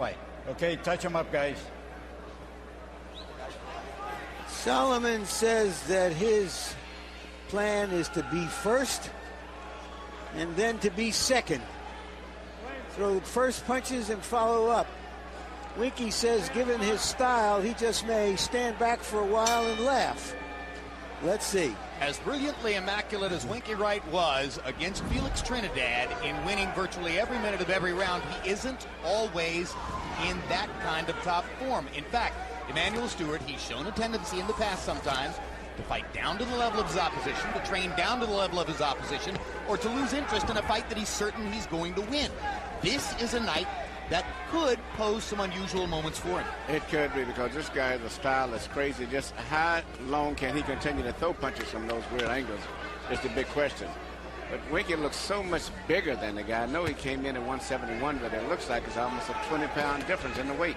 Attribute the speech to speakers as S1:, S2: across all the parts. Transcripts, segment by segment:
S1: fight. Okay, touch him up, guys.
S2: Soliman says that his plan is to be first and then to be second. Throw first punches and follow up. Winky says given his style, he just may stand back for a while and laugh. Let's see.
S3: As brilliantly immaculate as Winky Wright was against Felix Trinidad in winning virtually every minute of every round, he isn't always in that kind of top form. In fact, Emanuel Stewart, he's shown a tendency in the past sometimes to fight down to the level of his opposition, to train down to the level of his opposition, or to lose interest in a fight that he's certain he's going to win. This is a night that could pose some unusual moments for him.
S4: It could be, because this guy has a style that's crazy. Just how long can he continue to throw punches from those weird angles is the big question. But Winky looks so much bigger than the guy. I know he came in at 171, but it looks like it's almost a 20-pound difference in the weight.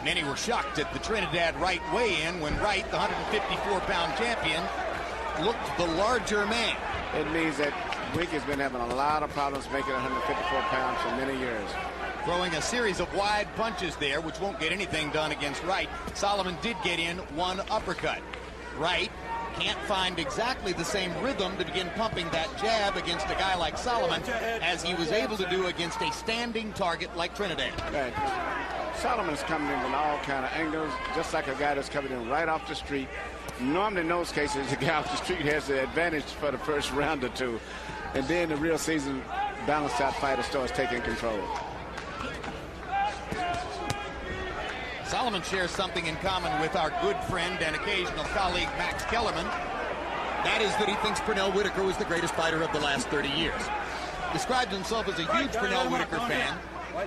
S3: Many were shocked at the Trinidad Wright weigh-in when Wright, the 154-pound champion, looked the larger man.
S4: It means that Winky's been having a lot of problems making 154 pounds for many years.
S3: Throwing a series of wide punches there, which won't get anything done against Wright. Soliman did get in one uppercut. Wright can't find exactly the same rhythm to begin pumping that jab against a guy like Soliman as he was able to do against a standing target like Trinidad.
S4: Right. Solomon's coming in with all kind of angles, just like a guy that's coming in right off the street. Normally in those cases, the guy off the street has the advantage for the first round or two. And then the real season balanced out fighter starts taking control.
S3: Soliman shares something in common with our good friend and occasional colleague Max Kellerman. That is that he thinks Pernell Whitaker was the greatest fighter of the last 30 years. Describes himself as a huge Pernell Whitaker fan.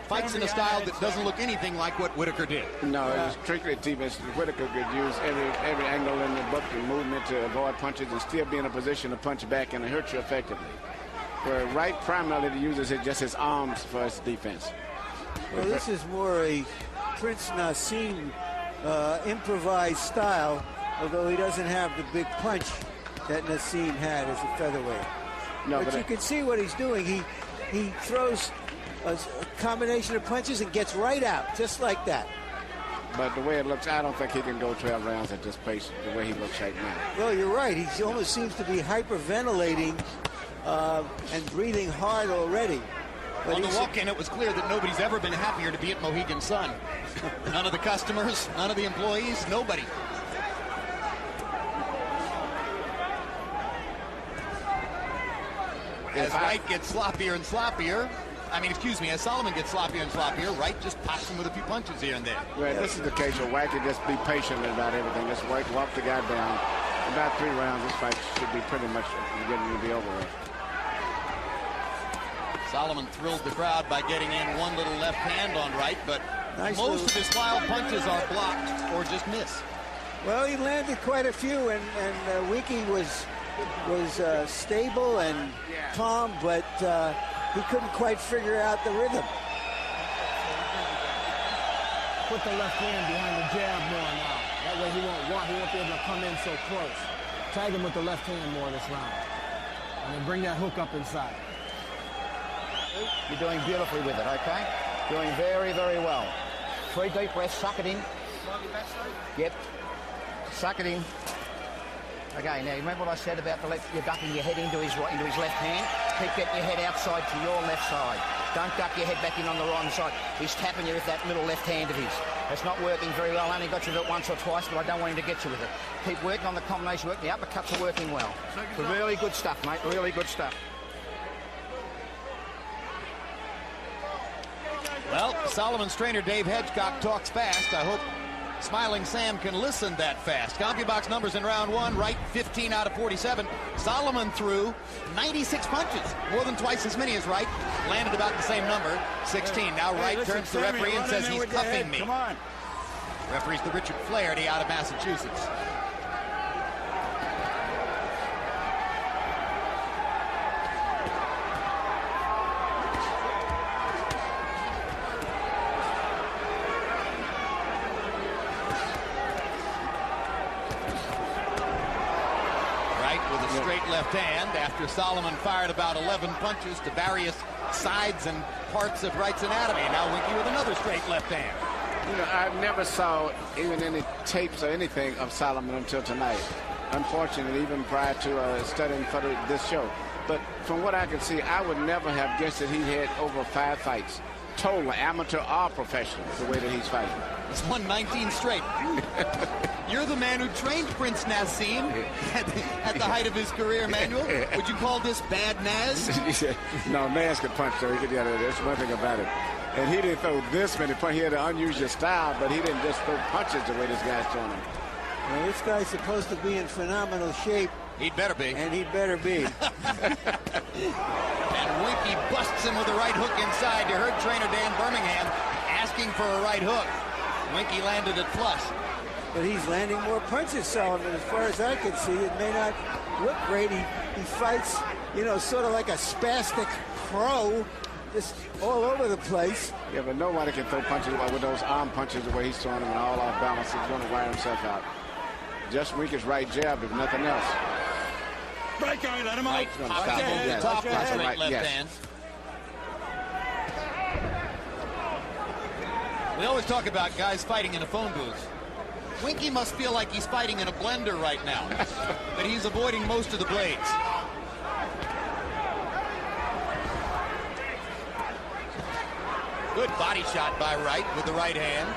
S3: Fights in a style that doesn't look anything like what Whitaker did.
S4: No, it was strictly defense. Whitaker could use every angle in the book and movement to avoid punches and still be in a position to punch back and hurt you effectively. Where Wright primarily uses just his arms for his defense.
S2: Well, this is more a Prince Nassim improvised style, although he doesn't have the big punch that Nassim had as a featherweight. No, but you can see what he's doing. He throws a combination of punches and gets right out, just like that.
S4: But the way it looks, I don't think he can go 12 rounds at this pace, the way he looks right now.
S2: Well, you're right. He almost seems to be hyperventilating and breathing hard already. But
S3: on the walk-in, it was clear that nobody's ever been happier to be at Mohegan Sun. None of the customers, none of the employees, nobody. As Wright gets sloppier and sloppier, as Soliman gets sloppier and sloppier, Wright just pops him with a few punches here and there.
S4: Well, this is the case where Wright can just be patient about everything. Just walk the guy down. About 3 rounds, this fight should be pretty much getting to be over with.
S3: Soliman thrilled the crowd by getting in one little left hand on Wright, but most of his wild punches are blocked or just miss.
S2: Well, he landed quite a few, and Winky was stable and calm, but he couldn't quite figure out the rhythm.
S5: Put the left hand behind the jab more now. That way he won't be able to come in so close. Tag him with the left hand more this round. And then bring that hook up inside.
S6: You're doing beautifully with it, okay? Doing very, very well. 3 deep breaths, suck it in. Yep. Suck it in. Okay, now remember what I said about you're ducking your head into his left hand? Keep getting your head outside to your left side. Don't duck your head back in on the right side. He's tapping you with that middle left hand of his. That's not working very well. I only got you with it once or twice, but I don't want him to get you with it. Keep working on the combination work. The uppercuts are working well. So really good stuff, mate. Really good stuff.
S3: Well, Soliman's trainer Dave Hedgecock talks fast. I hope Smiling Sam can listen that fast. CompuBox numbers in round 1, Wright 15 out of 47. Soliman threw 96 punches, more than twice as many as Wright. Landed about the same number, 16. Now Wright turns to the referee and says he's cuffing me.
S1: Come on.
S3: Referee's the Richard Flaherty out of Massachusetts. hand after Soliman fired about 11 punches to various sides and parts of Wright's anatomy. Now Winky with another straight left hand.
S4: You know, I never saw even any tapes or anything of Soliman until tonight. Unfortunately, even prior to studying for this show. But from what I can see, I would never have guessed that he had over 5 fights. Total, amateur or professional, the way that he's fighting.
S3: He's won 19 straight. You're the man who trained Prince Nassim at the height of his career, Manuel. Would you call this bad Naz?
S4: No, Naz could punch, though. He could, yeah, that's one thing about it. And he didn't throw this many punches. He had an unusual style, but he didn't just throw punches the way this guy's throwing them.
S2: Well, this guy's supposed to be in phenomenal shape.
S3: He'd better be.
S2: And he'd better be.
S3: And Winky busts him with a right hook inside. You heard trainer Dan Birmingham asking for a right hook. Winky landed it flush.
S2: But he's landing more punches, Soliman. As far as I can see, it may not look great. He fights, you know, sort of like a spastic pro, just all over the place.
S4: Yeah, but nobody can throw punches with those arm punches the way he's throwing them and all off balance. He's going to wire himself out. Just Winky's right jab, if nothing else.
S1: Right guy, let him out.
S3: Right, top right, left hand. We always talk about guys fighting in a phone booth. Winky must feel like he's fighting in a blender right now, but he's avoiding most of the blades. Good body shot by Wright with the right hand.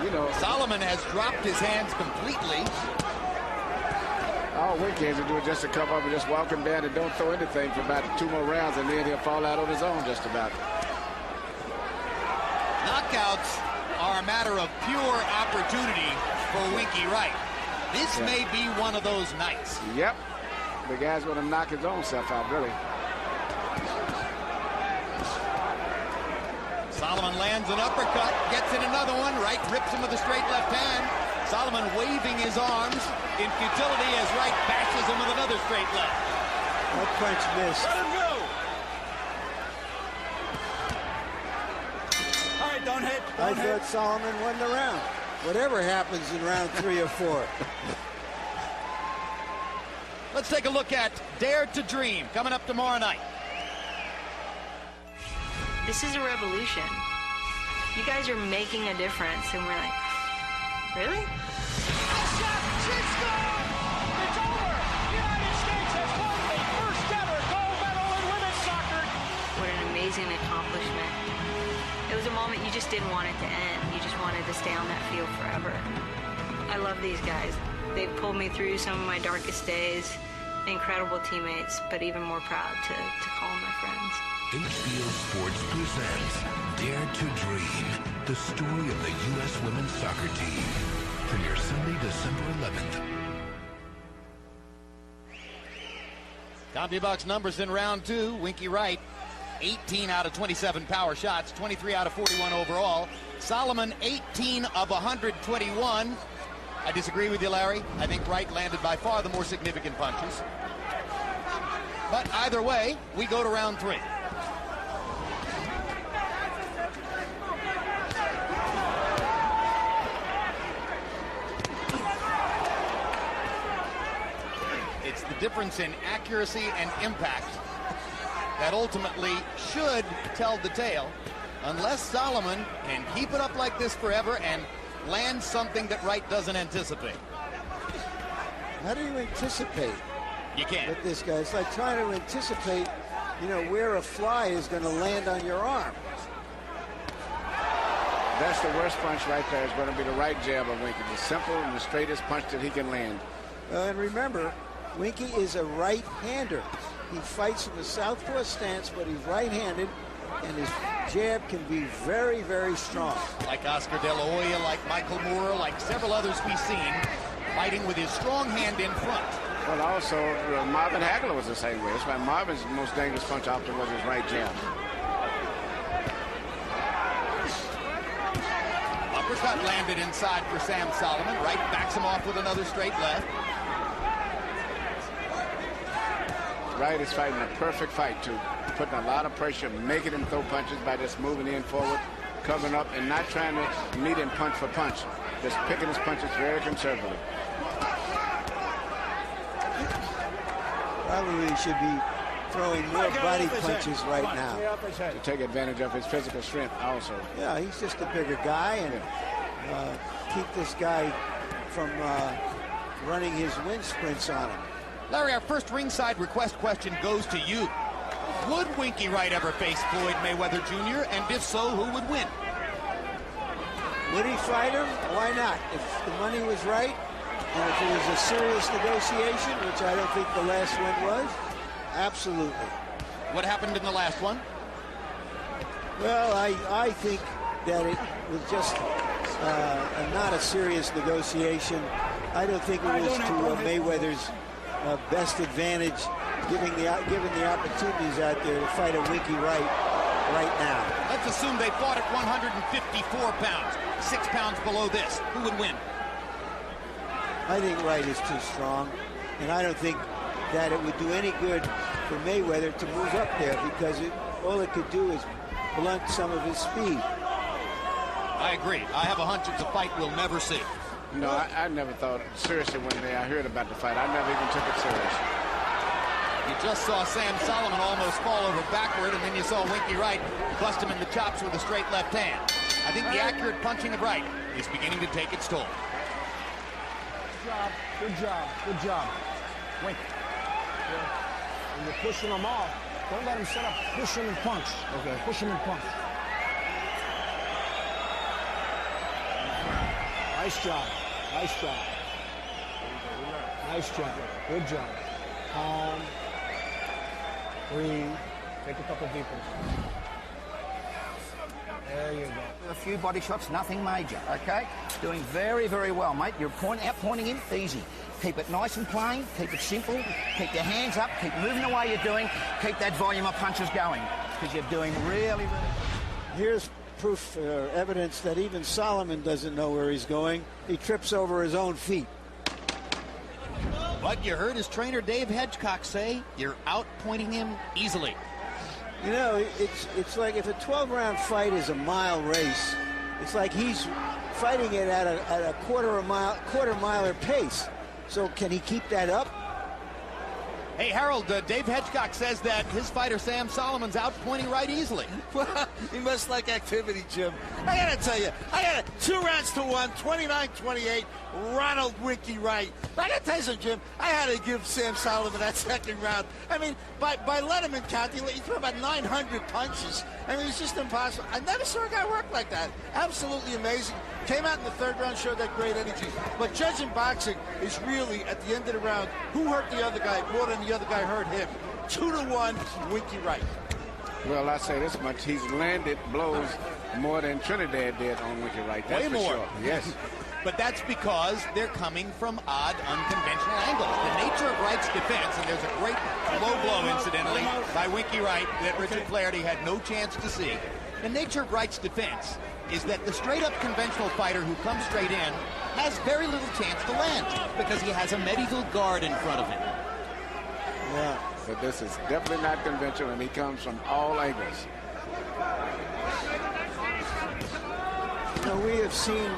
S4: You know,
S3: Soliman has dropped his hands completely.
S4: all Winky has to do is just to cover up and just walk him down and don't throw anything for about 2 more rounds, and then he'll fall out on his own just about.
S3: Knockouts are a matter of pure opportunity for Winky Wright. This may be one of those nights.
S4: Yep. The guy's going to knock his own self out, really.
S3: Soliman lands an uppercut, gets in another one. Wright rips him with a straight left hand. Soliman waving his arms in futility as Wright bashes him with another straight left.
S2: That punch missed.
S1: Let him go. All right, don't hit.
S2: I thought Soliman won the round. Whatever happens in round 3 or 4.
S3: Let's take a look at Dare to Dream coming up tomorrow night.
S7: This is a revolution. You guys are making a difference, and we're like, really?
S8: It's over! The United States has won the first ever gold medal in women's soccer.
S7: What an amazing accomplishment. It was a moment you just didn't want it to end. You just wanted to stay on that field forever. I love these guys. They've pulled me through some of my darkest days. Incredible teammates, but even more proud to call them my friends.
S9: HBO Sports presents Dare to Dream, the story of the U.S. women's soccer team. Premiere Sunday, December 11th.
S3: CompuBox numbers in round 2. Winky Wright, 18 out of 27 power shots, 23 out of 41 overall. Soliman, 18 of 121. I disagree with you, Larry. I think Wright landed by far the more significant punches. But either way, we go to round 3. It's the difference in accuracy and impact that ultimately should tell the tale, unless Soliman can keep it up like this forever and land something that Wright doesn't anticipate.
S2: How do you anticipate?
S3: You can't.
S2: With this guy, it's like trying to anticipate, you know, where a fly is going to land on your arm.
S4: That's the worst punch right there. Is going to be the right jab of Winky. The simple and the straightest punch that he can land.
S2: And remember, Winky is a right-hander. He fights from the southpaw stance, but he's right-handed, and his jab can be very, very strong.
S3: Like Oscar De La Hoya, like Michael Moore, like several others we've seen, fighting with his strong hand in front.
S4: Well, also, Marvin Hagler was the same way. That's why Marvin's most dangerous punch often was his right jab.
S3: Uppercut landed inside for Sam Soliman. Wright backs him off with another straight left.
S4: Wright is fighting a perfect fight, too. Putting a lot of pressure, making him throw punches by just moving in forward, covering up, and not trying to meet him punch for punch. Just picking his punches very conservatively.
S2: Probably should be throwing more body punches right now.
S4: To take advantage of his physical strength also.
S2: Yeah, he's just a bigger guy, and keep this guy from running his wind sprints on him.
S3: Larry, our first ringside request question goes to you. Would Winky Wright ever face Floyd Mayweather Jr.? And if so, who would win?
S2: Would he fight him? Why not? If the money was right, and if it was a serious negotiation, which I don't think the last one was, absolutely.
S3: What happened in the last one?
S2: Well, I think that it was just not a serious negotiation. I don't think it was to Mayweather's best advantage, given the opportunities out there to fight a Winky Wright right now.
S3: Let's assume they fought at 154 pounds, 6 pounds below this. Who would win?
S2: I think Wright is too strong, and I don't think that it would do any good for Mayweather to move up there, because all it could do is blunt some of his speed.
S3: I agree. I have a hunch it's a fight we'll never see.
S4: No, I never thought seriously when I heard about the fight. I never even took it serious.
S3: You just saw Sam Soliman almost fall over backward, and then you saw Winky Wright bust him in the chops with a straight left hand. I think the accurate punching of Wright is beginning to take its toll.
S5: Good job. Good job. Winky. When you're pushing him off, don't let him set up. Push him and punch. Okay. Push him and punch. Nice job. Nice job. Nice job. Good job. Calm. Breathe. Take a couple deep ones. There you go.
S6: A few body shots, nothing major, okay? Doing very, very well, mate. You're pointing in, easy. Keep it nice and plain, keep it simple, keep your hands up, keep moving the way you're doing, keep that volume of punches going, because you're doing really, really good.
S2: Here's proof, evidence that even Soliman doesn't know where he's going. He trips over his own feet.
S3: But you heard his trainer Dave Hedgecock say you're out-pointing him easily.
S2: You know, it's like if a 12-round fight is a mile race, it's like he's fighting it at a quarter miler pace. So can he keep that up?
S3: Hey, Harold, Dave Hedgecock says that his fighter Sam Soliman's out-pointing Wright easily.
S10: Well, he must like activity, Jim. I gotta tell you, I got 2 rounds to 1, 29-28, Ronald Winky Wright. But I gotta tell you something, Jim. I had to give Sam Soliman that second round. I mean, by Letterman count, he threw about 900 punches. I mean, it's just impossible. I never saw a guy work like that. Absolutely amazing. Came out in the third round, showed that great energy. But judging boxing is really, at the end of the round, who hurt the other guy more than the other guy hurt him. 2-1, Winky Wright.
S4: Well, I say this much. He's landed blows more than Trinidad did on Winky Wright. That's
S3: Way more.
S4: Sure. Yes.
S3: But that's because they're coming from odd, unconventional angles. The nature of Wright's defense, and there's a great low blow, incidentally, by Winky Wright that Richard Flaherty had no chance to see. The nature of Wright's defense is that the straight-up conventional fighter who comes straight in has very little chance to land because he has a medieval guard in front of him.
S2: Yeah.
S4: But this is definitely not conventional, and he comes from all angles.
S2: You know, we have seen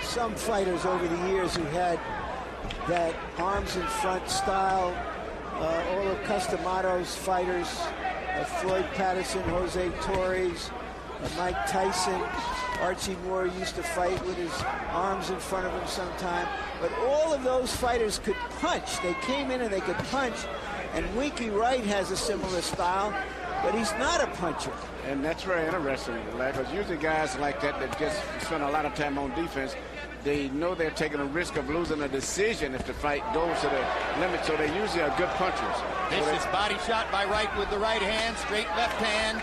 S2: some fighters over the years who had that arms in front style. All of Customato's fighters, Floyd Patterson, Jose Torres, Mike Tyson, Archie Moore used to fight with his arms in front of him sometime. But all of those fighters could punch. They came in and they could punch. And Winky Wright has a similar style, but he's not a puncher.
S4: And that's very interesting, because usually guys like that just spend a lot of time on defense, they know they're taking a risk of losing a decision if the fight goes to the limit, so they usually are good punchers.
S3: Vicious body shot by Wright with the right hand, straight left hand.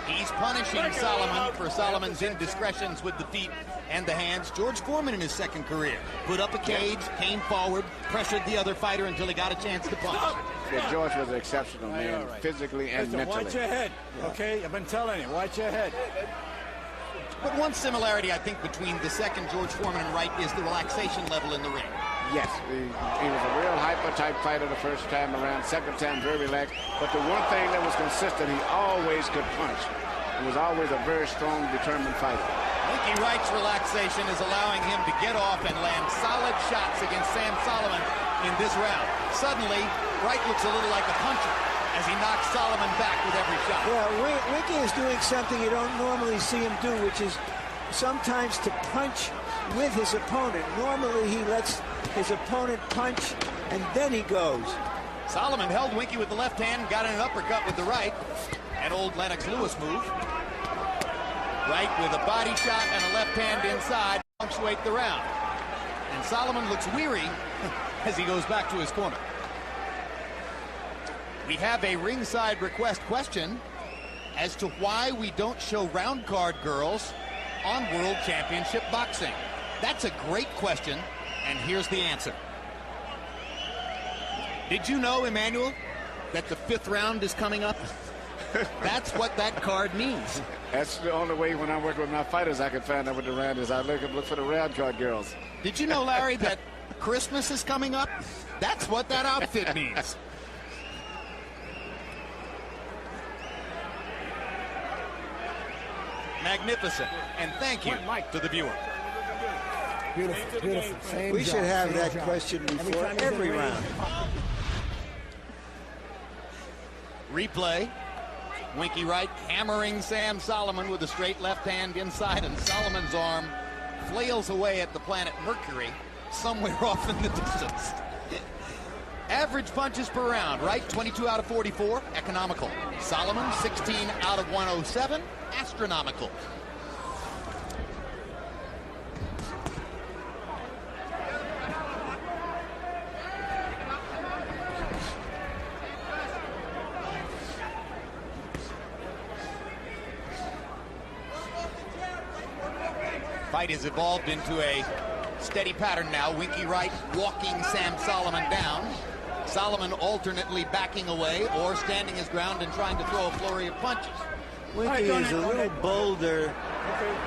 S3: He's punishing Soliman for Solomon's indiscretions with the feet and the hands. George Foreman in his second career put up a cage, came forward, pressured the other fighter until he got a chance to punch.
S4: Yeah, George was an exceptional man, physically and mentally.
S1: Watch your head, okay? I've been telling you, watch your head.
S3: But one similarity, I think, between the second George Foreman and Wright is the relaxation level in the ring.
S4: Yes, he was a real hyper-type fighter the first time around. Second time, very relaxed. But the one thing that was consistent, he always could punch. He was always a very strong, determined fighter.
S3: Winky Wright's relaxation is allowing him to get off and land solid shots against Sam Soliman in this round. Suddenly, Wright looks a little like a puncher as he knocks Soliman back with every shot.
S2: Yeah, Winky is doing something you don't normally see him do, which is sometimes to punch with his opponent. Normally, he lets his opponent punch, and then he goes.
S3: Soliman held Winky with the left hand, got an uppercut with the right. An old Lennox Lewis move. Wright with a body shot and a left hand inside to punctuate the round. And Soliman looks weary as he goes back to his corner. We have a ringside request question as to why we don't show round card girls on World Championship Boxing. That's a great question, and here's the answer. Did you know, Emmanuel, that the 5th round is coming up? That's what that card means.
S4: That's the only way when I'm working with my fighters I can find out what the round is. I look for the round card girls.
S3: Did you know, Larry, that Christmas is coming up? That's what that outfit means. Magnificent. And thank you to the viewer.
S5: Beautiful, beautiful. Same
S2: We
S5: job,
S2: should have
S5: same
S2: that
S5: job.
S2: question before
S5: time he's in
S2: every
S5: the ring,
S2: round.
S3: Replay. Winky Wright hammering Sam Soliman with a straight left hand inside, and Solomon's arm flails away at the planet Mercury somewhere off in the distance. Average punches per round. Wright 22 out of 44, economical. Soliman 16 out of 107, astronomical. Fight has evolved into a steady pattern now. Winky Wright walking Sam Soliman down. Soliman alternately backing away or standing his ground and trying to throw a flurry of punches.
S2: Winky is a little bolder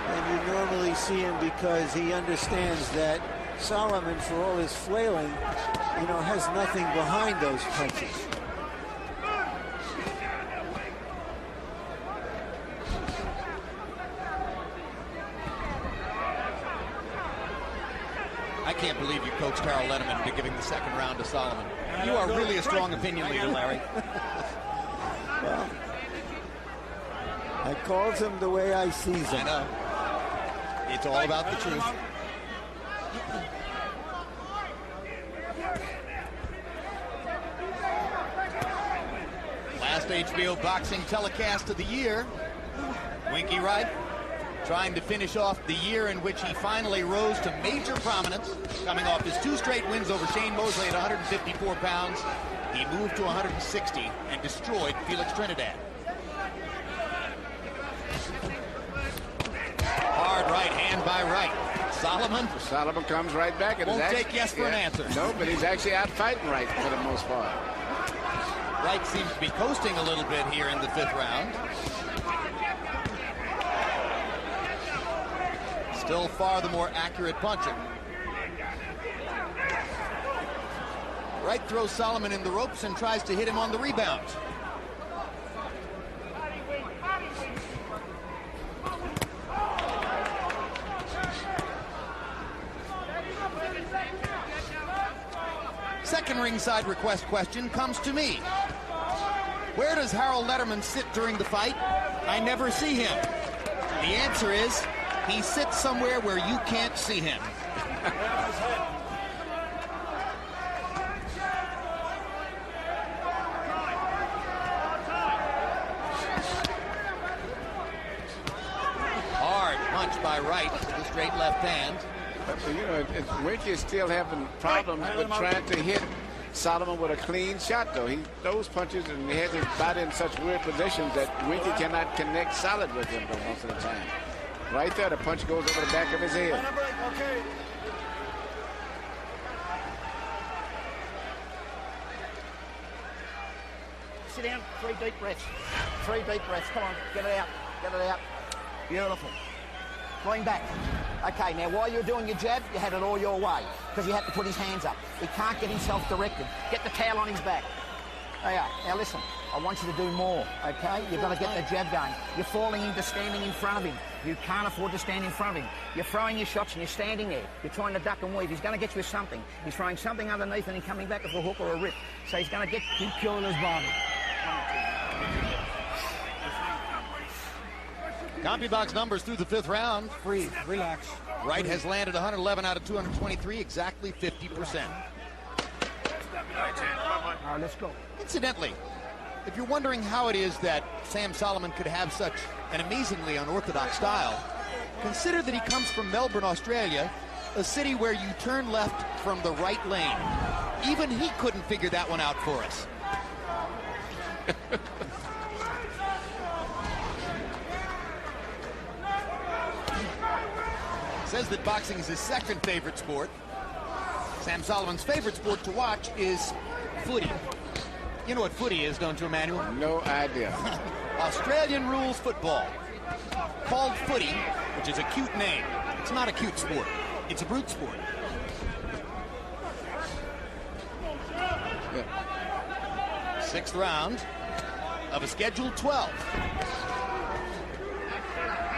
S2: than you normally see him because he understands that Soliman, for all his flailing, has nothing behind those punches.
S3: I can't believe you coached Harold Letterman into giving the 2nd round to Soliman. You are really a strong opinion leader, Larry.
S2: Well, I calls him the way I sees him.
S3: I know. It's all about the truth. Last HBO boxing telecast of the year. Winky Wright trying to finish off the year in which he finally rose to major prominence, coming off his 2 straight wins over Shane Mosley at 154 pounds. He moved to 160 and destroyed Felix Trinidad. Hard right hand by Wright.
S4: Soliman comes right back. And
S3: won't take yes for an answer.
S4: No, but he's actually out fighting Wright for the most part.
S3: Wright seems to be coasting a little bit here in the 5th round. Still far the more accurate puncher. Wright throws Soliman in the ropes and tries to hit him on the rebound. Second ringside request question comes to me. Where does Harold Letterman sit during the fight? I never see him. The answer is he sits somewhere where you can't see him. Hard punch by Wright with a straight left hand.
S4: Winky is still having problems with trying to hit Soliman with a clean shot, though. Those punches, and he has his body in such weird positions that Winky cannot connect solid with him most of the time. Right there, the punch goes over the back of his head.
S6: Sit down, 3 deep breaths. 3 deep breaths, come on, get it out, get it out. Beautiful. Going back. Okay, now while you were doing your jab, you had it all your way because you had to put his hands up. He can't get himself directed. Get the towel on his back. There you are. Now listen, I want you to do more, okay? You've got to get the jab going. You're falling into standing in front of him. You can't afford to stand in front of him. You're throwing your shots and you're standing there. You're trying to duck and weave. He's going to get you with something. He's throwing something underneath and then coming back with a hook or a rip. So he's going to keep killing his body.
S3: CompuBox numbers through the 5th round.
S5: Breathe, relax.
S3: Wright has landed 111 out of 223, exactly 50%.
S5: All right, let's go.
S3: Incidentally, if you're wondering how it is that Sam Soliman could have such an amazingly unorthodox style, consider that he comes from Melbourne, Australia, a city where you turn left from the right lane. Even he couldn't figure that one out for us. Says that boxing is his second favorite sport. Sam Soliman's favorite sport to watch is footy. You know what footy is, don't you, Emmanuel?
S4: No idea.
S3: Australian rules football. Called footy, which is a cute name. It's not a cute sport. It's a brute sport. Yeah. 6th round of a scheduled 12.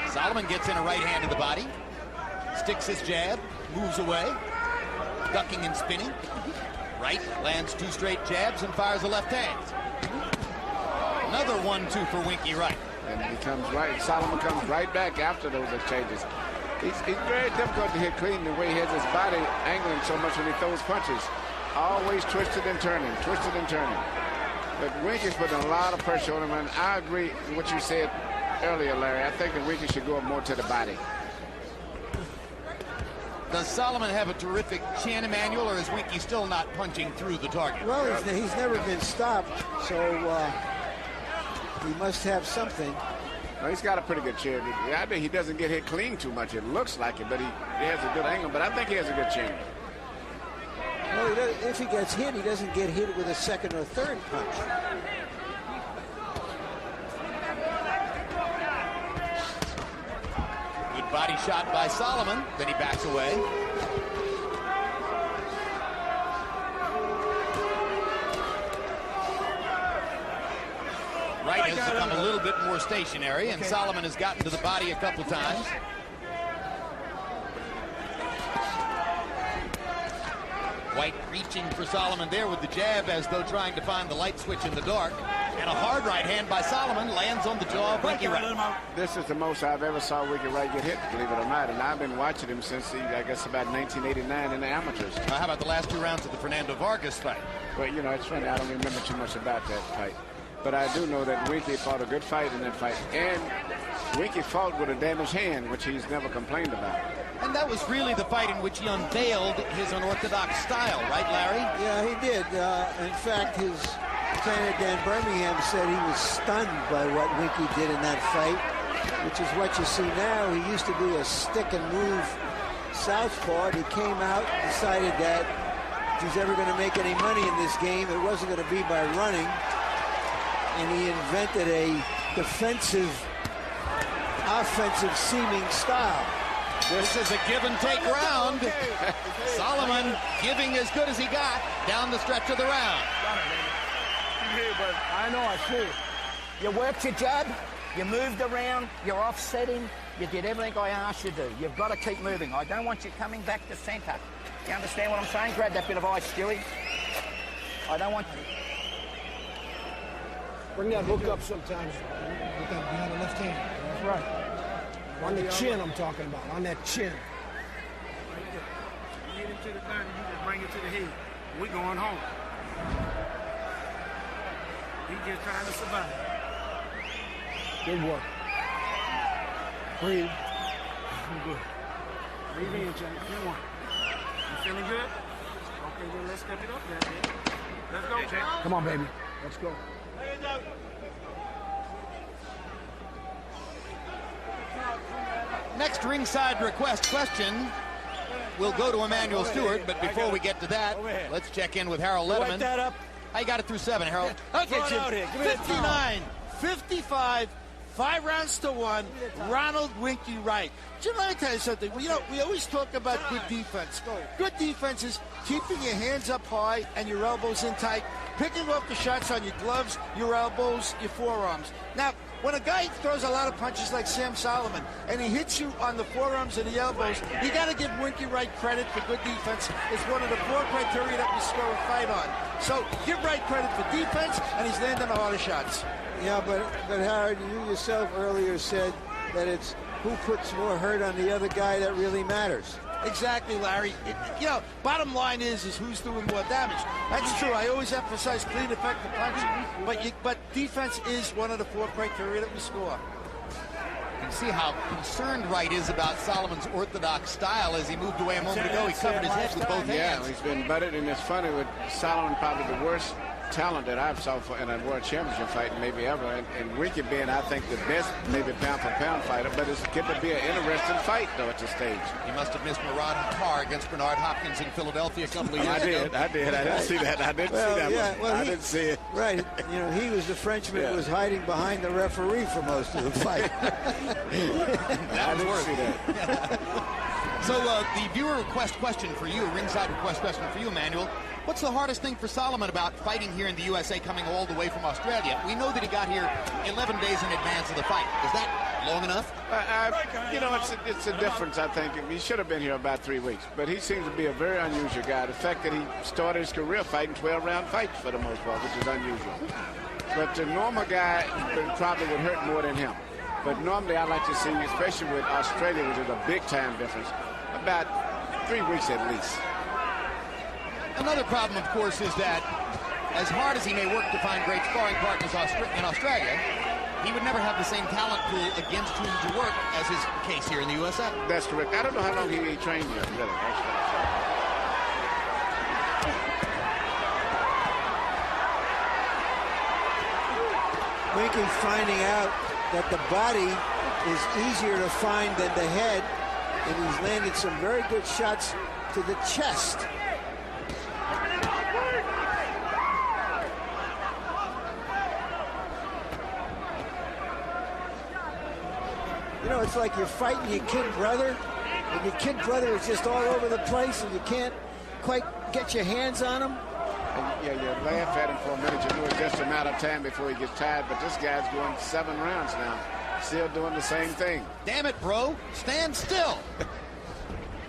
S3: Soliman gets in a right hand to the body. Sticks his jab, moves away, ducking and spinning. Wright lands 2 straight jabs and fires a left hand. Another 1-2 for Winky Wright.
S4: And he comes right, Soliman comes right back after those exchanges. He's very difficult to hit clean the way he has his body angling so much when he throws punches. Always twisted and turning, twisted and turning. But Winky's putting a lot of pressure on him, and I agree with what you said earlier, Larry. I think that Winky should go up more to the body.
S3: Does Soliman have a terrific chin, Emmanuel, or is Winky still not punching through the target?
S2: Well, he's never been stopped, so he must have something.
S4: Well, he's got a pretty good chin. I think he doesn't get hit clean too much. It looks like it, but he has a good angle. But I think he has a good chin.
S2: Well, if he gets hit, he doesn't get hit with a second or third punch.
S3: Good body shot by Soliman. Then he backs away. Wright has become a little bit more stationary, and Soliman has gotten to the body a couple times. White reaching for Soliman there with the jab as though trying to find the light switch in the dark. And a hard right hand by Soliman lands on the jaw of Winky Wright.
S4: This is the most I've ever saw Winky Wright get hit, believe it or not. And I've been watching him since, I guess, about 1989 in the amateurs.
S3: How about the last 2 rounds of the Fernando Vargas fight?
S4: Well, you know, it's funny. I don't remember too much about that fight. But I do know that Winky fought a good fight in that fight. And Winky fought with a damaged hand, which he's never complained about.
S3: And that was really the fight in which he unveiled his unorthodox style, right, Larry?
S2: Yeah, he did. In fact, his trainer, Dan Birmingham, said he was stunned by what Winky did in that fight, which is what you see now. He used to be a stick-and-move southpaw. He came out, decided that if he's ever going to make any money in this game, it wasn't going to be by running. And he invented a defensive, offensive seeming style.
S3: This is a give-and-take round. Soliman giving as good as he got down the stretch of the round.
S5: I know, I see.
S6: You worked your jab, you moved around, you're offsetting, you did everything I asked you to do. You've got to keep moving. I don't want you coming back to centre. You understand what I'm saying? Grab that bit of ice, Stewie. I don't want you.
S5: Bring that hook up sometimes. With that behind the left hand. That's right. On the chin, I'm talking about. On that chin.
S11: You get him to the third, you just bring it to the head. We're going home. He's just trying to survive.
S5: Good work. Breathe.
S11: Good. Breathe in, James. You want. You feeling good? Okay, then let's step it up there, man. Let's go, James.
S5: Come on, baby. Let's go.
S3: Next ringside request question will go to Emmanuel Stewart, but before we get to that, let's check in with Harold Letterman.
S1: Wipe that up.
S3: How you got it through 7, Harold?
S10: Okay, Jim.
S1: Out here. Give me
S10: 59, 55, 5 rounds to 1. Ronald Winky Wright. Jim, let me tell you something. You know, we always talk about good defense. Good defense is keeping your hands up high and your elbows in tight. picking off the shots on your gloves, your elbows, your forearms. Now, when a guy throws a lot of punches like Sam Soliman and he hits you on the forearms and the elbows, you got to give Winky Wright credit for good defense. It's one of the 4 criteria that we score a fight on. So give Wright credit for defense, and he's landing a lot of shots.
S2: Yeah, but Howard, you yourself earlier said that it's who puts more hurt on the other guy that really matters.
S10: Exactly, Larry. Bottom line is who's doing more damage. That's true. I always emphasize clean, effective punching, but defense is one of the 4 criteria that we score.
S3: You can see how concerned Wright is about Soliman's orthodox style. As he moved away a moment ago, he covered his head with both hands.
S4: Yeah, he's been butted, and it's funny with Soliman, probably the worst talent that I've saw in a world championship fight maybe ever, and Winky being, I think, the best maybe pound-for-pound fighter, but it's going to be an interesting fight, though, at this stage.
S3: He must have missed Murad Hattar against Bernard Hopkins in Philadelphia a couple of years ago.
S4: I didn't see that. I didn't see that one.
S2: Well,
S4: I didn't see it.
S2: Right. He was the Frenchman who was hiding behind the referee for most of the fight.
S3: That was worth. So the viewer request question for you, ringside request question for you, Emmanuel. What's the hardest thing for Soliman about fighting here in the USA, coming all the way from Australia? We know that he got here 11 days in advance of the fight. Is that long enough?
S4: It's a difference, I think. He should have been here about 3 weeks, but he seems to be a very unusual guy. The fact that he started his career fighting 12-round fights for the most part, which is unusual. But the normal guy probably would hurt more than him. But normally I like to see, especially with Australia, which is a big-time difference, about 3 weeks at least.
S3: Another problem, of course, is that as hard as he may work to find great sparring partners in Australia, he would never have the same talent pool against whom to work as is the case here in the USA.
S4: That's correct. I don't know how long he trained here, really.
S2: Winky's finding out that the body is easier to find than the head, and he's landed some very good shots to the chest. It's like you're fighting your kid brother, and your kid brother is just all over the place, and you can't quite get your hands on him.
S4: You laugh at him for a minute. You know it's just a matter of time before he gets tired, but this guy's going 7 rounds now, still doing the same thing.
S3: Damn it, bro. Stand still.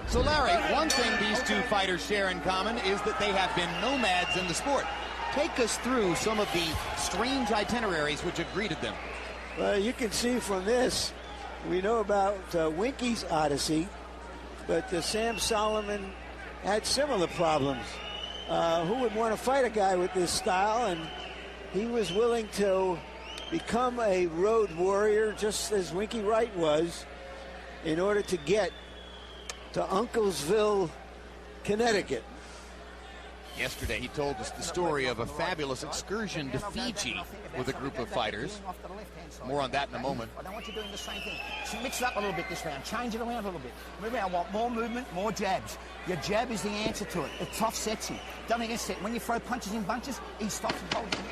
S3: So, Larry, one thing these two fighters share in common is that they have been nomads in the sport. Take us through some of the strange itineraries which have greeted them.
S2: Well, you can see from this, we know about Winky's odyssey, but Sam Soliman had similar problems. Who would want to fight a guy with this style? And he was willing to become a road warrior, just as Winky Wright was, in order to get to Uncasville, Connecticut.
S3: Yesterday, he told us the story of a fabulous excursion to Fiji with a group of fighters. More on that in a moment.
S6: I don't want you doing the same thing. So mix it up a little bit this round. Change it around a little bit. Move around. I want more movement, more jabs. Your jab is the answer to it. It tough sets you. Don't get set. When you throw punches in bunches, he stops and holds you.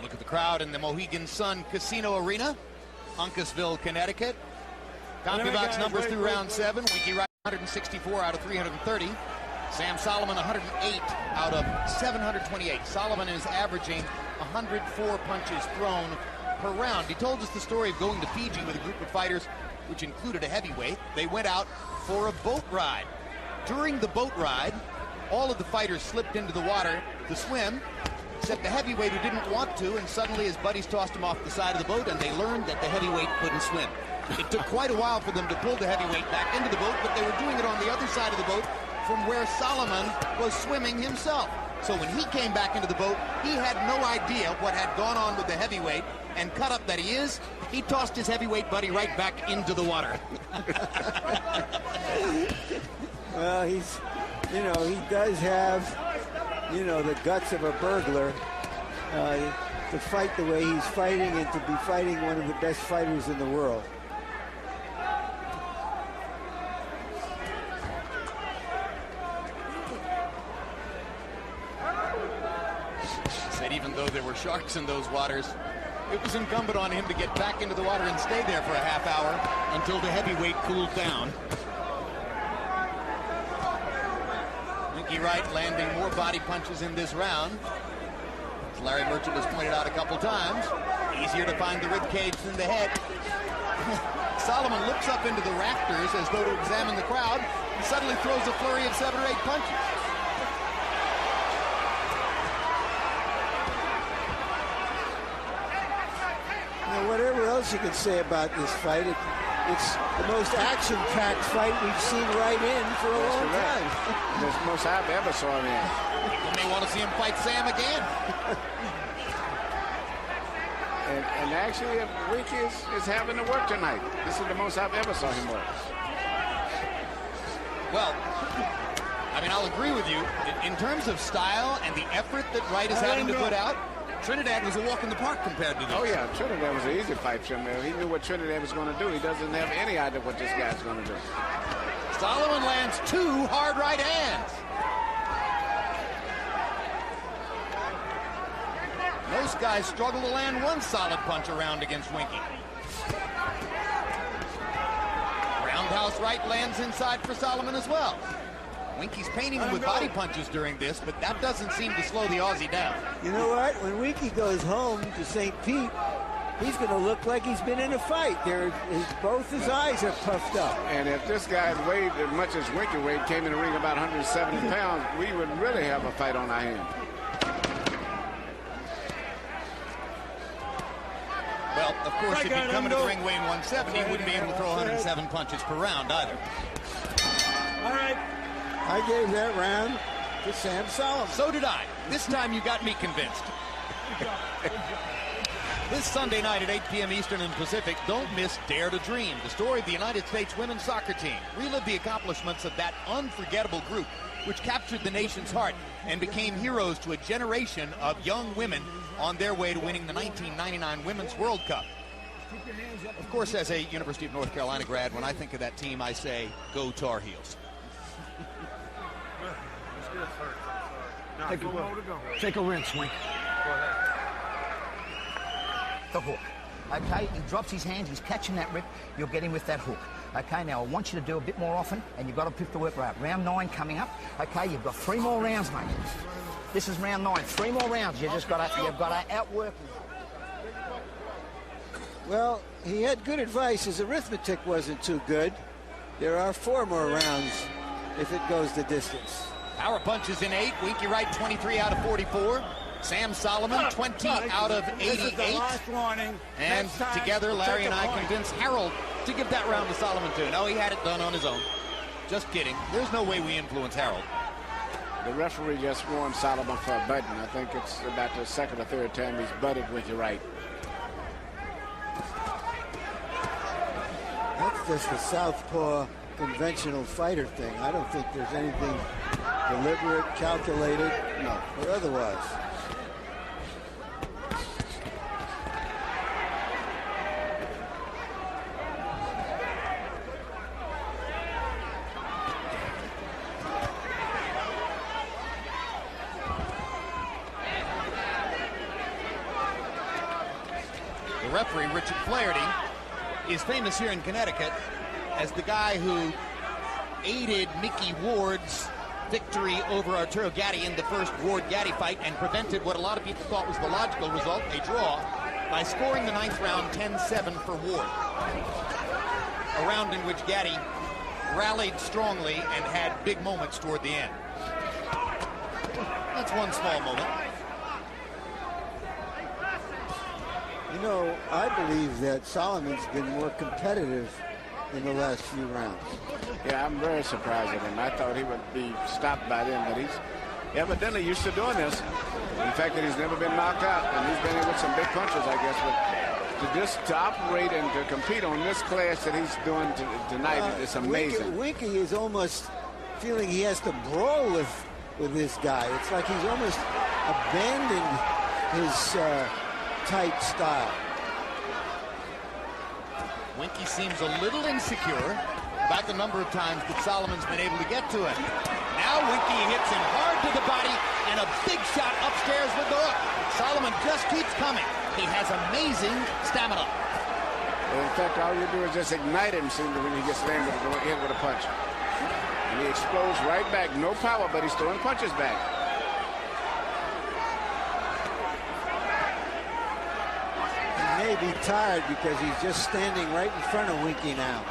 S3: Look at the crowd in the Mohegan Sun Casino Arena, Uncasville, Connecticut. CompuBox numbers through round 7. Winky Wright 164 out of 330. Sam Soliman 108 out of 728. Soliman is averaging 104 punches thrown per round. He told us the story of going to Fiji with a group of fighters, which included a heavyweight. They went out for a boat ride. During the boat ride, all of the fighters slipped into the water to swim, except the heavyweight who didn't want to, and suddenly his buddies tossed him off the side of the boat, and they learned that the heavyweight couldn't swim. It took quite a while for them to pull the heavyweight back into the boat, but they were doing it on the other side of the boat from where Soliman was swimming himself. So when he came back into the boat, he had no idea what had gone on with the heavyweight, and cut up that he is, he tossed his heavyweight buddy right back into the water.
S2: Well, he does have, the guts of a burglar to fight the way he's fighting and to be fighting one of the best fighters in the world.
S3: Said even though there were sharks in those waters, it was incumbent on him to get back into the water and stay there for a half hour until the heavyweight cooled down. Winky Wright landing more body punches in this round. As Larry Merchant has pointed out a couple times, easier to find the rib cage than the head. Soliman looks up into the rafters as though to examine the crowd and suddenly throws a flurry of 7 or 8 punches.
S2: Now, whatever else you can say about this fight, it's the most action-packed fight we've seen right in for a long time.
S4: It's the most I've ever saw him in.
S3: People may want to see him fight Sam again.
S4: And actually, Winky is having to work tonight. This is the most I've ever saw him work.
S3: Well, I mean, I'll agree with you. In terms of style and the effort that Wright is having to put out, Trinidad was a walk in the park compared to this.
S4: Oh, yeah, Trinidad was an easy fight for him. He knew what Trinidad was going to do. He doesn't have any idea what this guy's going to do.
S3: Soliman lands 2 hard right hands. Most guys struggle to land 1 solid punch around against Winky. Roundhouse right lands inside for Soliman as well. Winky's painting him with body punches during this, but that doesn't seem to slow the Aussie down.
S2: You know what? When Winky goes home to St. Pete, he's going to look like he's been in a fight. Both his eyes are puffed up.
S4: And if this guy weighed as much as Winky weighed, came in the ring about 170 pounds, we would really have a fight on our hands.
S3: Well, of course, if he'd come into the ring weighing 170, he wouldn't be able to throw 107 punches per round either.
S2: All right. I gave that round to Sam Soliman.
S3: So did I. This time you got me convinced. This Sunday night at 8 p.m. Eastern and Pacific, don't miss Dare to Dream, the story of the United States women's soccer team. Relive the accomplishments of that unforgettable group, which captured the nation's heart and became heroes to a generation of young women on their way to winning the 1999 Women's World Cup. Of course, as a University of North Carolina grad, when I think of that team, I say, go Tar Heels.
S5: Take a rinse, Wink.
S6: The hook. Okay, he drops his hands, he's catching that rip, you'll get him with that hook. Okay, now I want you to do a bit more often, and you've got to pick the work right. Round 9 coming up. Okay, you've got 3 more rounds, mate. This is round 9. 3 more rounds. You've got to outwork him.
S2: Well, he had good advice. His arithmetic wasn't too good. There are 4 more rounds if it goes the distance.
S3: Power punches in 8. Winky Wright 23 out of 44. Sam Soliman 20 out of 88. And together, Larry and I convinced Harold to give that round to Soliman too. No, he had it done on his own. Just kidding. There's no way we influence Harold.
S4: The referee just warned Soliman for a button. I think it's about the 2nd or 3rd time he's butted Winky Wright.
S2: That's just a southpaw conventional fighter thing. I don't think there's anything deliberate, calculated, or otherwise.
S3: The referee, Richard Flaherty, is famous here in Connecticut as the guy who aided Mickey Ward's victory over Arturo Gatti in the first Ward-Gatti fight and prevented what a lot of people thought was the logical result, a draw, by scoring the 9th round 10-7 for Ward. A round in which Gatti rallied strongly and had big moments toward the end. That's one small moment.
S2: You know, I believe that Solomon's been more competitive in the last few rounds.
S4: Yeah, I'm very surprised at him. I thought he would be stopped by then, but he's evidently used to doing this. The fact that he's never been knocked out, and he's been in with some big punches, I guess. But to operate and to compete on this class that he's doing tonight, it's amazing.
S2: Winky is almost feeling he has to brawl with this guy. It's like he's almost abandoned his tight style.
S3: Winky seems a little insecure about the number of times that Solomon's been able to get to him. Now Winky hits him hard to the body and a big shot upstairs with the hook. Soliman just keeps coming. He has amazing stamina.
S4: In fact, all you do is just ignite him when he gets slammed in with a punch. And He explodes right back. No power, but he's throwing punches back.
S2: He may be tired because he's just standing right in front of Winky now.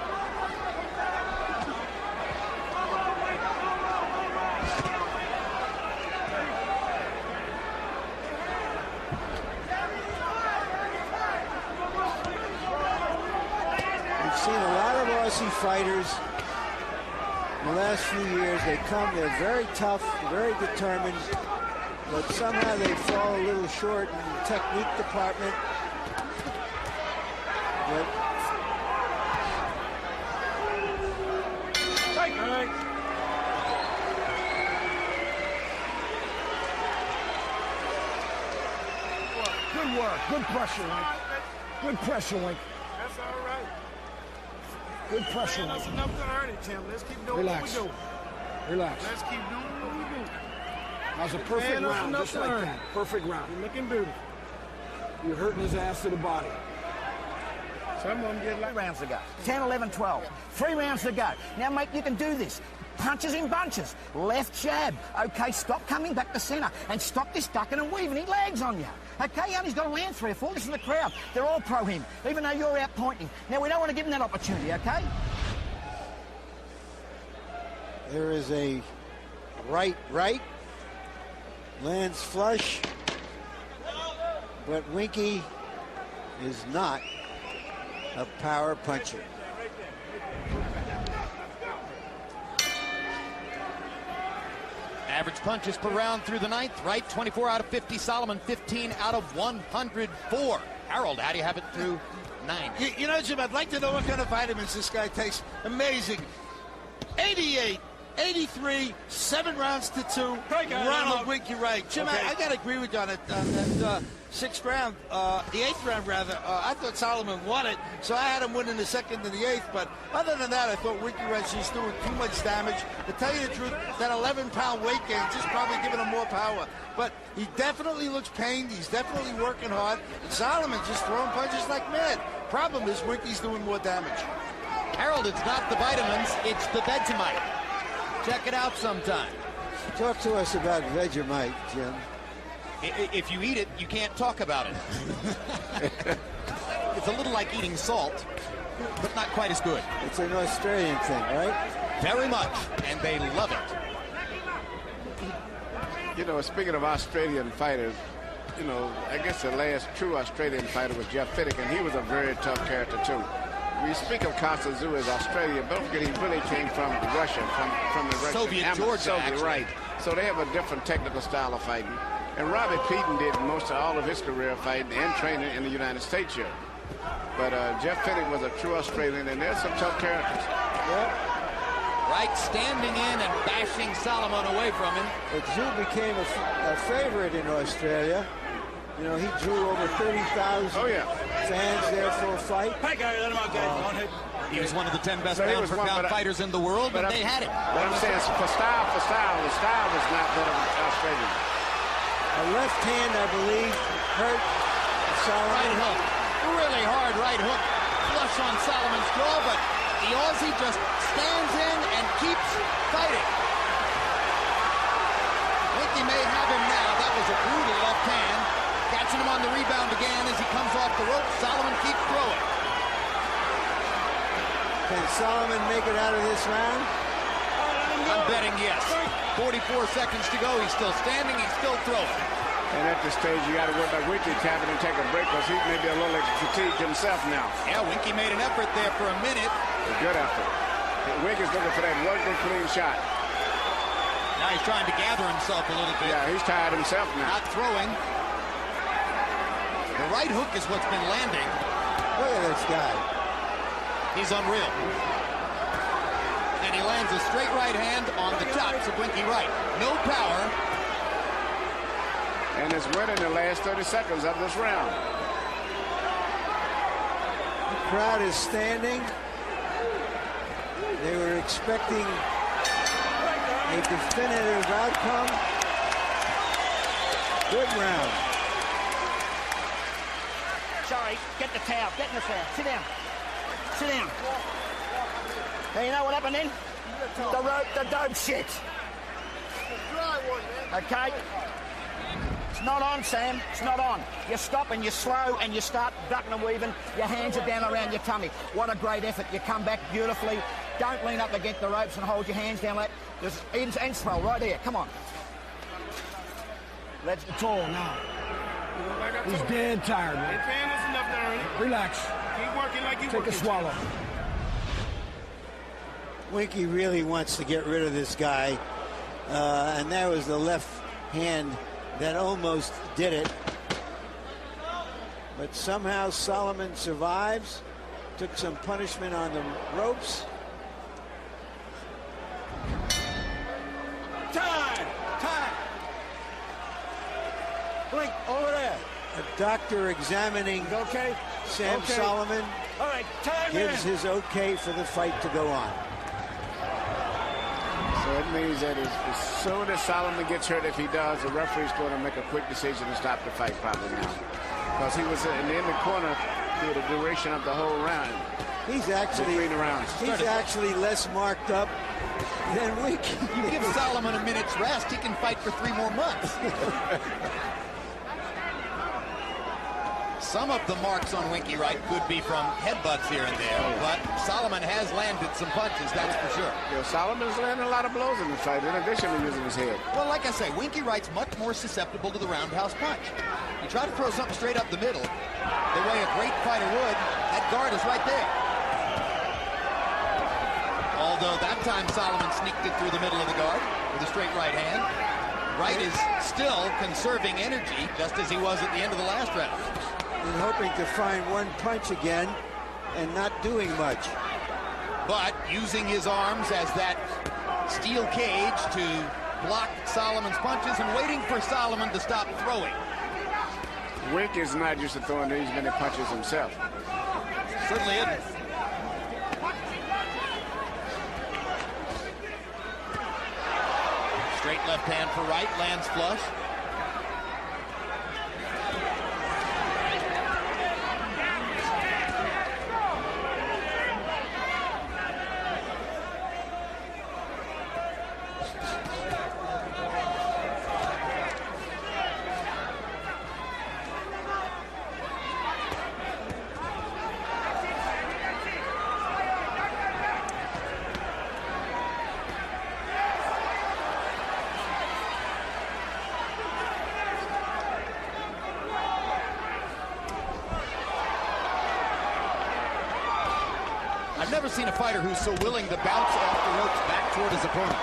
S2: Seen a lot of Aussie fighters in the last few years. They come, they're very tough, very determined, but somehow they fall a little short in the technique department. But
S5: Good work. Good pressure, Wink. Good pressure, Wink.
S11: That's all right.
S5: Good pressure,
S11: That's
S5: Wink.
S11: enough to earn it, Tim. Let's keep doing
S5: Relax.
S11: what we do.
S5: Relax.
S11: Let's keep doing what we do.
S5: That was a perfect
S11: Man, that's
S5: round,
S11: enough
S5: just
S11: to
S5: like
S11: earn
S5: that.
S11: it.
S5: Perfect round.
S11: You're looking beautiful.
S5: You're hurting his ass to the body.
S11: Some of them get like
S6: 3 rounds to go. 10, 11, 12. 3 rounds to go. Now, mate, you can do this. Punches in bunches. Left jab. Okay, stop coming back to centre. And stop this ducking and weaving. He lags on you. Okay, he only's got to land 3 or 4. Listen to the crowd. They're all pro him, even though you're out pointing. Now, we don't want to give him that opportunity, okay?
S2: there is a right. Lands flush. But Winky is not a power puncher.
S3: Average punches per round through the ninth. Wright 24 out of 50. Soliman 15 out of 104. Harold, how do you have it through 9?
S10: You know, Jim, I'd like to know what kind of vitamins this guy takes. Amazing. 88, 83, 7 rounds to 2. Ronald Winky Wright. Jim, I got to agree with you on that 6th round, the 8th round rather. I thought Soliman won it, so I had him winning the 2nd and the 8th. But other than that, I thought Winky Wright's just doing too much damage. To tell you the truth, that 11-pound weight gain just probably giving him more power. But he definitely looks pained. He's definitely working hard. And Soliman just throwing punches like mad. Problem is, Winky's doing more damage.
S3: Harold, it's not the vitamins, it's the Vegemite. Check it out sometime.
S2: Talk to us about Vegemite, Jim.
S3: If you eat it, you can't talk about it. It's a little like eating salt, but not quite as good.
S2: It's an Australian thing, right?
S3: Very much, and they love it.
S4: You know, speaking of Australian fighters, you know, I guess the last true Australian fighter was Jeff Fittick, and he was a very tough character, too. We speak of Kaczmarek as Australia, but don't forget he really came from Russia, from the Russian
S3: Soviet Georgia,
S4: Soviet, right. So they have a different technical style of fighting. And Robbie Peaton did most of all of his career fighting and training in the United States here. But Jeff Fittick was a true Australian, and there's some tough characters.
S2: Yep.
S3: Wright standing in and bashing Soliman away from him.
S2: But Zoo became a favorite in Australia. You know, he drew over 30,000 fans there for a fight.
S1: Hey, Gary, let him out, guys. Don't hit.
S3: He was one of the 10 best pound-for-pound fighters in the world, but they had it.
S4: But I'm saying for style, the style was not better than Australian.
S2: A left hand, I believe, hurt Soliman.
S3: Right hook. Really hard right hook. Flush on Solomon's jaw, but the Aussie just stands in and keeps fighting. Winky may have him now. That was a brutal left hand. Catching him on the rebound again as he comes off the rope. Soliman keeps throwing.
S2: Can Soliman make it out of this round?
S3: I'm betting yes. 44 seconds to go. He's still standing. He's still throwing.
S4: And at this stage, you got to work by Winky tapping and take a break because he may be a little fatigued himself now.
S3: Yeah, Winky made an effort there for a minute.
S4: A good effort. Winky's looking for that one good clean shot.
S3: Now he's trying to gather himself a little bit.
S4: Yeah, he's tired himself now.
S3: Not throwing. The right hook is what's been landing.
S2: Look at this guy.
S3: He's unreal. And he lands a straight right hand on the chops of Winky Wright. No power.
S4: And is winning the last 30 seconds of this round.
S2: The crowd is standing. They were expecting a definitive outcome. Good round.
S6: Sorry, get the towel. Get in the towel. Sit down. Sit down. Hey, you know what happened then? The rope, the dope shit. Okay? It's not on, Sam. It's not on. You stop and you slow and you start ducking and weaving. Your hands are down around your tummy. What a great effort. You come back beautifully. Don't lean up against the ropes and hold your hands down like there's end swell right here. Come on.
S5: Let's get tall now. He's dead tired, man. Relax.
S11: Keep working like you
S5: Take a swallow.
S2: Winky really wants to get rid of this guy, and that was the left hand that almost did it. But somehow Soliman survives, took some punishment on the ropes.
S10: Time! Blink, over there.
S2: A doctor examining Sam Soliman
S10: All right, time
S2: gives
S10: in.
S2: his okay for the fight to go on.
S4: So it means that as soon as Soliman gets hurt, if he does, the referee's going to make a quick decision to stop the fight probably now. Because he was in the corner through the duration of the whole round.
S2: He's actually less marked up than Winky.
S3: You give Soliman a minute's rest, he can fight for 3 more months. Some of the marks on Winky Wright could be from headbutts here and there, but Soliman has landed some punches, that's for sure.
S4: Yeah, Solomon's landing a lot of blows in the fight, in addition to using his head.
S3: Well, like I say, Winky Wright's much more susceptible to the roundhouse punch. You try to throw something straight up the middle, the way a great fighter would, that guard is right there. Although that time Soliman sneaked it through the middle of the guard with a straight right hand. Wright is still conserving energy, just as he was at the end of the last round.
S2: And hoping to find one punch again and not doing much.
S3: But using his arms as that steel cage to block Solomon's punches and waiting for Soliman to stop throwing.
S4: Wink is not used to throwing these many punches himself.
S3: Certainly isn't. Straight left hand for Wright, lands flush. I've never seen a fighter who's so willing to bounce off the ropes back toward his opponent.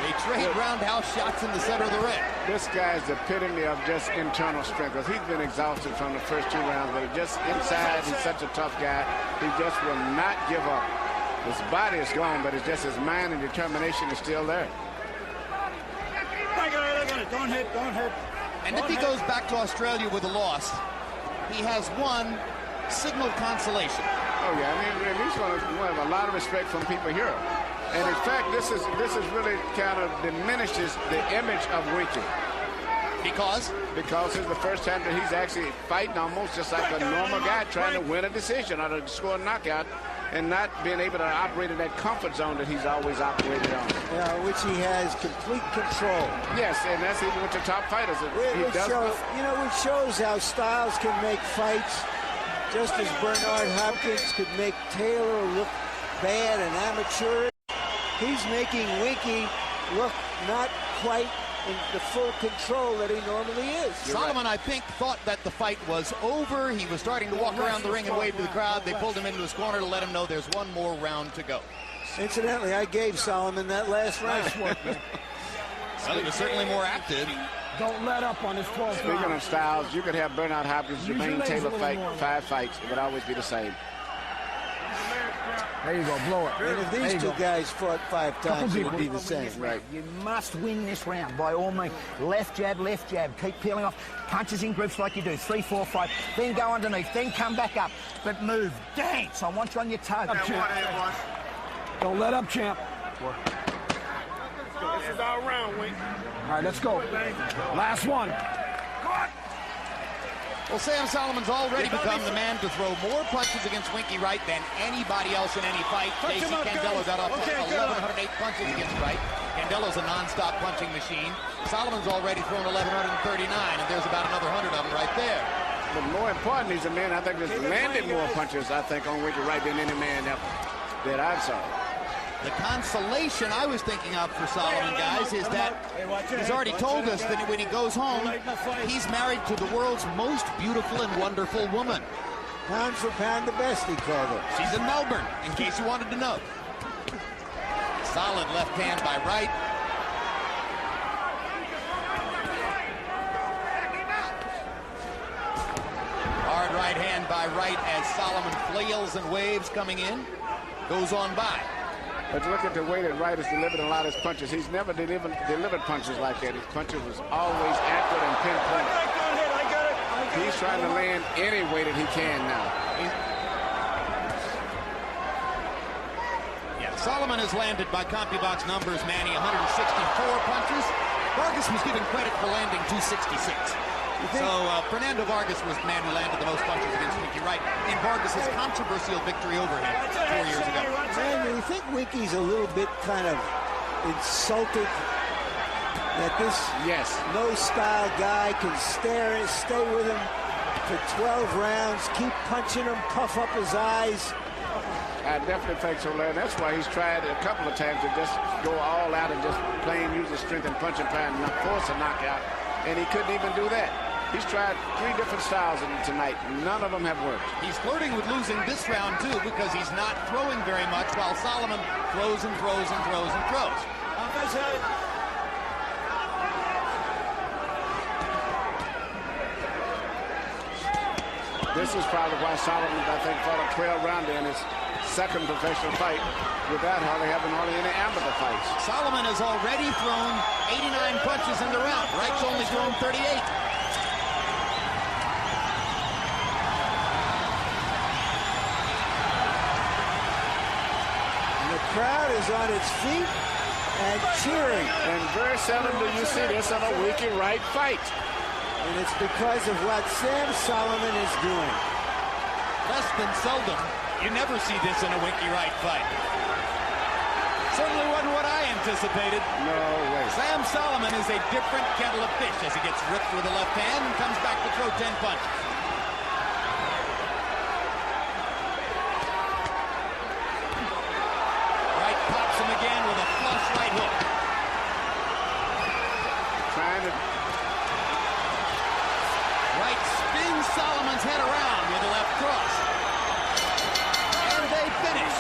S3: They trade roundhouse shots in the center of the ring.
S4: This guy's the epitome of just internal strength, because he's been exhausted from the first 2 rounds, but just inside, he's such a tough guy. He just will not give up. His body is gone, but it's just his mind and determination is still there.
S11: Look at it. Don't hit.
S3: And if he goes back to Australia with a loss, he has one signal consolation.
S4: Oh yeah, I mean, at least one have a lot of respect from people here. And in fact, this is really kind of diminishes the image of Winky.
S3: Because
S4: it's the first time that he's actually fighting almost just like a normal guy trying to win a decision or to score a knockout, and not being able to operate in that comfort zone that he's always operated on.
S2: Yeah, which he has complete control.
S4: Yes, and that's even with the top fighters.
S2: Which shows how styles can make fights, just as Bernard Hopkins could make Taylor look bad and amateur. He's making Winky look not quite in the full control that he normally is.
S3: Soliman, I think, thought that the fight was over. He was starting to walk around the ring and wave to the crowd. They pulled him into his corner to let him know there's one more round to go.
S2: Incidentally, I gave Soliman that last round.
S3: Well, he was certainly more active.
S5: Don't let up on his 12th
S4: Speaking
S5: round.
S4: of styles, you could have Bernard Hopkins, Jermaine Taylor fight 5 fights. It would always be the same.
S5: There you go, blow it.
S2: And if these two guys fought 5 times, it would be the same.
S4: Right.
S6: You must win this round by all means. Left jab. Keep peeling off. Punches in groups like you do. 3, 4, 5. Then go underneath. Then come back up. But move. Dance. I want you on your toes.
S5: Don't let up, champ.
S11: This is our round, Wink.
S5: All right, let's go. Last one.
S3: Well, Sam Solomon's already become the man to throw more punches against Winky Wright than anybody else in any fight. Casey Candello got off 1,108 punches against Wright. Candelo's a non-stop punching machine. Solomon's already thrown 1,139, and there's about another 100 of them right there.
S4: But more important, he's a man, I think, that's landed more punches, I think, on Winky Wright than any man ever that I've saw.
S3: The consolation I was thinking of for Soliman, guys, is that he's already told us that when he goes home, he's married to the world's most beautiful and wonderful woman.
S2: Pound for pound, the best, he called her.
S3: She's in Melbourne, in case you wanted to know. Solid left hand by Wright. Hard right hand by Wright as Soliman flails and waves coming in. Goes on by.
S4: But look at the way that Wright has delivered a lot of his punches. He's never delivered punches like that. His punches was always accurate and pinpoint. He's trying to land any way that he can now.
S3: Soliman has landed by CompuBox numbers, Manny, 164 punches. Vargas was given credit for landing 266. So Fernando Vargas was the man who landed the most punches against Winky Wright in Vargas' controversial victory over him 4 years ago.
S2: Man, do you think Winky's a little bit kind of insulted that this no-style guy can stay with him for 12 rounds, keep punching him, puff up his eyes?
S4: I definitely think so, Larry. That's why he's tried a couple of times to just go all out and just plain use his strength and punch and pound and force a knockout, and he couldn't even do that. He's tried 3 different styles tonight. None of them have worked. He's flirting with losing this round, too, because he's not throwing very much while Soliman throws and throws and throws and throws. This is probably why Soliman, I think, fought a 12-rounder in his second professional fight without hardly having any amateur fights.
S3: Soliman has already thrown 89 punches in the round. Wright's only thrown 38.
S2: The crowd is on its feet and cheering.
S4: And very seldom do you see this on a Winky Wright fight.
S2: And it's because of what Sam Soliman is doing.
S3: Less than seldom. You never see this in a Winky Wright fight. Certainly wasn't what I anticipated.
S4: No way.
S3: Sam Soliman is a different kettle of fish as he gets ripped with the left hand and comes back to throw 10 punches. Wright pops him again with a flush right hook.
S4: Trying to...
S3: Wright spins Solomon's head around with a left cross. And they finish.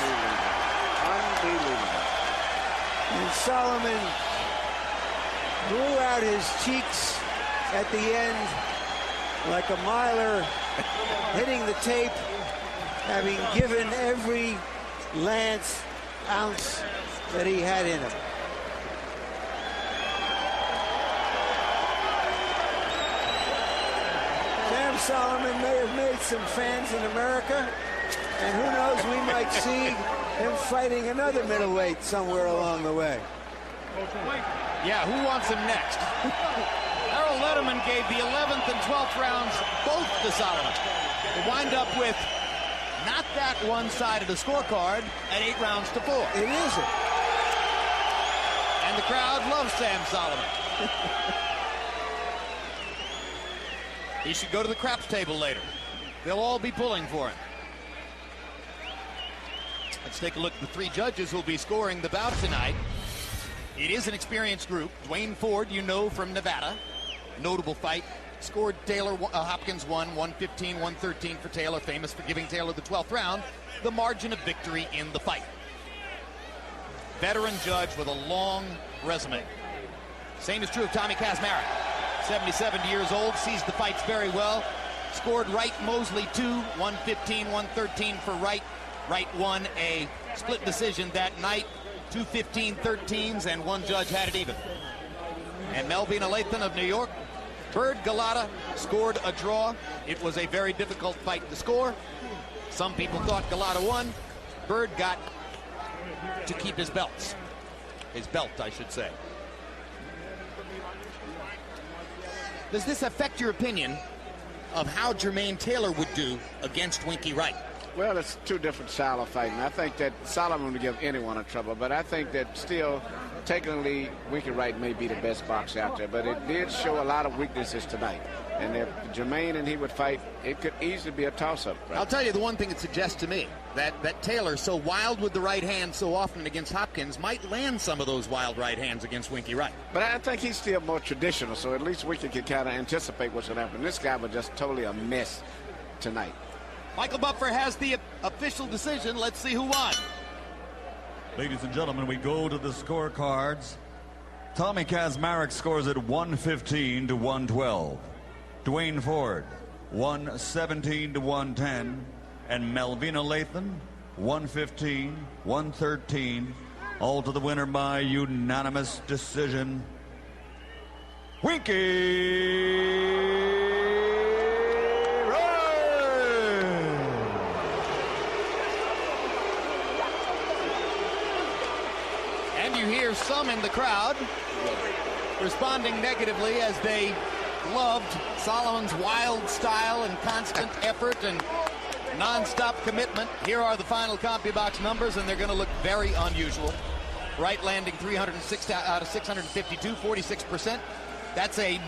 S4: Unbelievable.
S2: And Soliman blew out his cheeks at the end like a miler hitting the tape, having given every ounce that he had in him. Sam Soliman may have made some fans in America, and who knows, we might see him fighting another middleweight somewhere along the way.
S3: Yeah, who wants him next? Harold Letterman gave the 11th and 12th rounds both to Soliman. To wind up with not that one-sided a scorecard at 8 rounds to 4.
S2: It isn't.
S3: And the crowd loves Sam Soliman. He should go to the craps table later. They'll all be pulling for him. Let's take a look at the 3 judges who'll be scoring the bout tonight. It is an experienced group. Duane Ford, you know, from Nevada. Notable fight. Scored Taylor Hopkins 115, 113 for Taylor, famous for giving Taylor the 12th round, the margin of victory in the fight. Veteran judge with a long resume. Same is true of Tommy Kaczmarek. 77 years old, sees the fights very well. Scored Wright Mosley 2, 115, 113 for Wright. Wright won a split decision that night, 2 15-13s, and one judge had it even. And Melvina Lathan of New York, Bird Galata scored a draw. It was a very difficult fight to score. Some people thought Galata won. Bird got to keep his belts. His belt, I should say. Does this affect your opinion of how Jermaine Taylor would do against Winky Wright?
S4: Well, it's two different style of fighting. I think that Soliman would give anyone a trouble, but I think that still, technically, Winky Wright may be the best boxer out there, but it did show a lot of weaknesses tonight. And if Jermaine and he would fight, it could easily be a toss-up. Right?
S3: I'll tell you the one thing it suggests to me, that Taylor, so wild with the right hand so often against Hopkins, might land some of those wild right hands against Winky Wright.
S4: But I think he's still more traditional, so at least Winky can kind of anticipate what's going to happen. This guy was just totally a mess tonight.
S3: Michael Buffer has the official decision. Let's see who won.
S12: Ladies and gentlemen, we go to the scorecards. Tommy Kaczmarek scores at 115 to 112. Duane Ford, 117 to 110. And Melvina Lathan, 115, 113. All to the winner by unanimous decision. Winky
S3: You hear some in the crowd responding negatively as they loved Soliman's wild style and constant effort and non-stop commitment. Here are the final CompuBox numbers, and they're going to look very unusual. Wright landing 306 out of 652, 46%. That's a